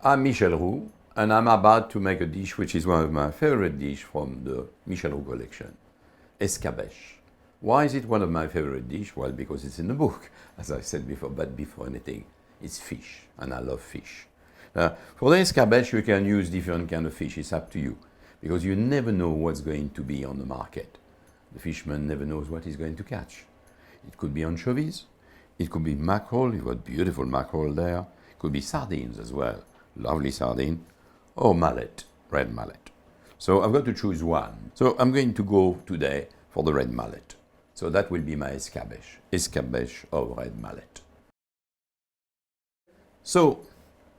I'm Michel Roux, and I'm about to make a dish which is one of my favorite dishes from the Michel Roux collection, Escabeche. Why is it one of my favorite dishes? Well, because it's in the book, as I said before, but before anything, it's fish, and I love fish. For the Escabeche, you can use different kind of fish, it's up to you, because you never know what's going to be on the market. The fisherman never knows what he's going to catch. It could be anchovies, it could be mackerel, you've got beautiful mackerel there, it could be sardines as well, lovely sardine, or mallet, red mallet. So I've got to choose one. So I'm going to go today for the red mallet. So that will be my escabeche, escabeche of red mallet. So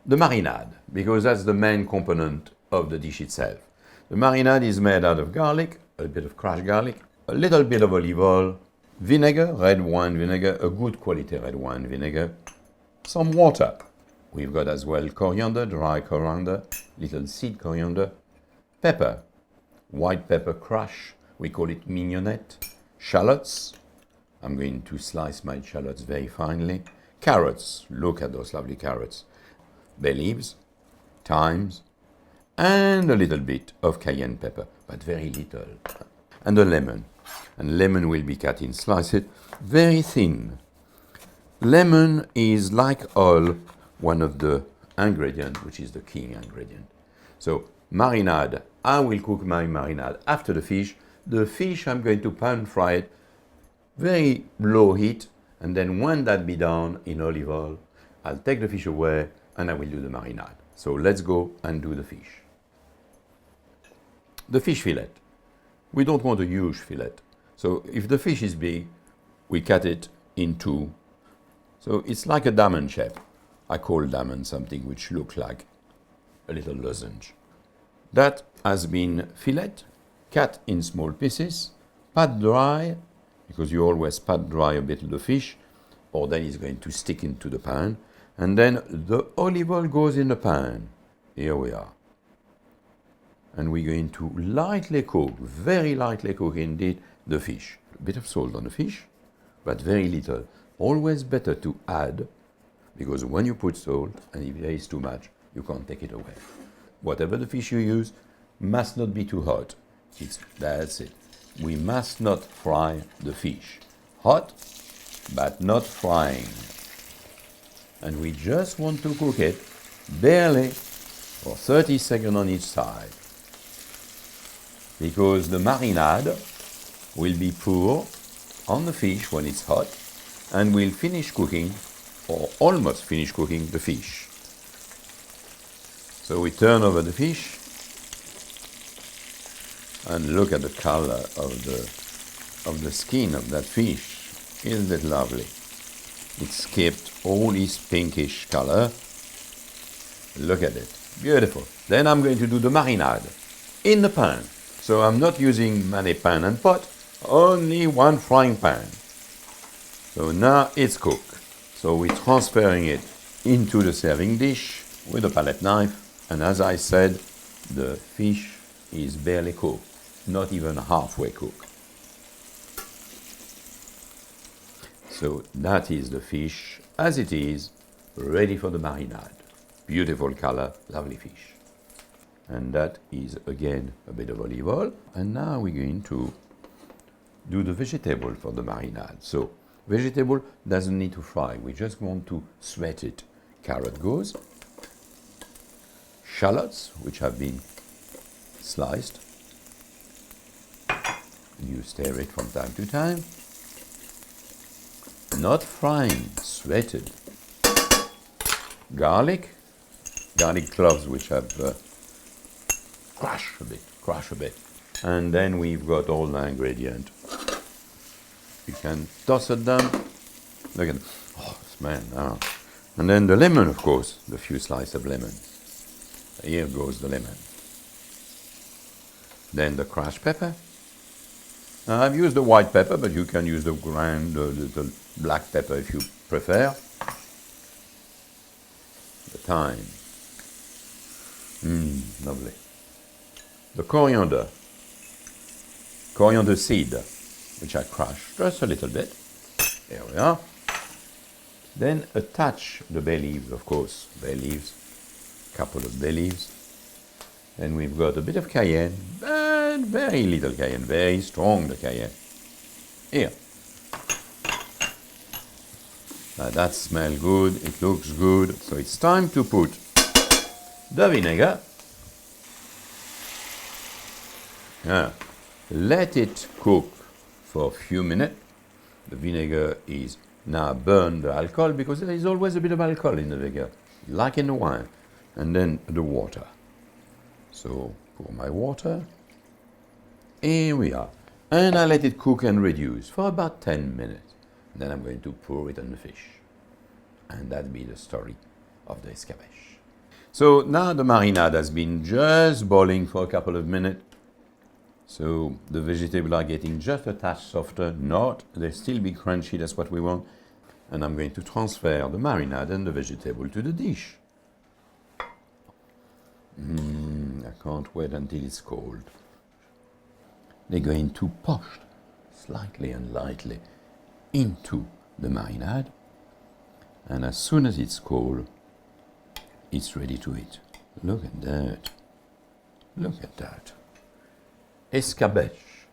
the marinade, because that's the main component of the dish itself. The marinade is made out of garlic, a bit of crushed garlic, a little bit of olive oil, vinegar, red wine vinegar, a good quality red wine vinegar, some water. We've got as well coriander, dry coriander, little seed coriander, pepper, white pepper crush, we call it mignonette, shallots, I'm going to slice my shallots very finely, carrots, look at those lovely carrots, bay leaves, thymes, and a little bit of cayenne pepper, but very little, and a lemon. And lemon will be cut in slices, very thin. Lemon is like oil, one of the ingredients, which is the king ingredient. So marinade, I will cook my marinade after the fish. The fish I'm going to pan fry it, very low heat, and then when that be done in olive oil, I'll take the fish away and I will do the marinade. So let's go and do the fish. The fish fillet. We don't want a huge fillet. So if the fish is big, we cut it in two. So it's like a diamond shape. I call diamond something which looks like a little lozenge. That has been fillet, cut in small pieces, pat dry, because you always pat dry a bit of the fish, or then it's going to stick into the pan. And then the olive oil goes in the pan. Here we are. And we're going to lightly cook, very lightly cook indeed, the fish. A bit of salt on the fish, but very little. Always better to add, because when you put salt, and if there is too much, you can't take it away. Whatever the fish you use must not be too hot. That's it. We must not fry the fish. Hot, but not frying. And we just want to cook it barely for 30 seconds on each side. Because the marinade will be poured on the fish when it's hot and will finish cooking, or almost finish cooking, the fish. So we turn over the fish and look at the color of the skin of that fish. Isn't it lovely? It skipped all its pinkish color. Look at it, beautiful. Then I'm going to do the marinade in the pan. So I'm not using many pan and pot, only one frying pan. So now it's cooked. So we're transferring it into the serving dish with a palette knife. And as I said, the fish is barely cooked, not even halfway cooked. So that is the fish as it is, ready for the marinade. Beautiful color, lovely fish. And that is again a bit of olive oil. And now we're going to do the vegetable for the marinade. So vegetable doesn't need to fry, we just want to sweat it. Carrot goes, shallots which have been sliced, you stir it from time to time, not frying, sweated. Garlic cloves which have crush a bit. And then we've got all the ingredients. You can toss it down. Look at it. Oh, smell now. And then the lemon, of course, the few slices of lemon. Here goes the lemon. Then the crushed pepper. Now, I've used the white pepper, but you can use the black pepper if you prefer. The thyme. Lovely. The coriander seed, which I crushed just a little bit. Here we are. Then attach the bay leaves, of course, bay leaves. couple of bay leaves. Then we've got a bit of cayenne, but very little cayenne, very strong the cayenne. Here. That smells good, it looks good. So it's time to put the vinegar. Let it cook for a few minutes. The vinegar is now burned the alcohol, because there is always a bit of alcohol in the vinegar, like in the wine. And then the water. So pour my water. Here we are. And I let it cook and reduce for about 10 minutes. Then I'm going to pour it on the fish. And that'll be the story of the escabeche. So now the marinade has been just boiling for a couple of minutes. So the vegetables are getting just a touch softer. Not, they still be crunchy, that's what we want. And I'm going to transfer the marinade and the vegetable to the dish. I can't wait until it's cold. They're going to push slightly and lightly into the marinade. And as soon as it's cold, it's ready to eat. Look at that. Look at that. Escabeche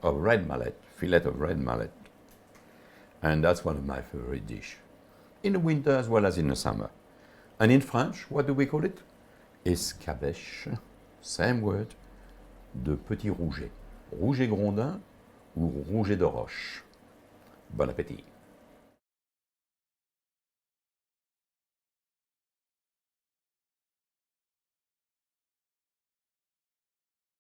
of red mullet, fillet of red mullet. And that's one of my favorite dishes. In the winter as well as in the summer. And in French, what do we call it? Escabeche, same word, de petit rouget. Rouget grondin ou rouget de roche. Bon appétit.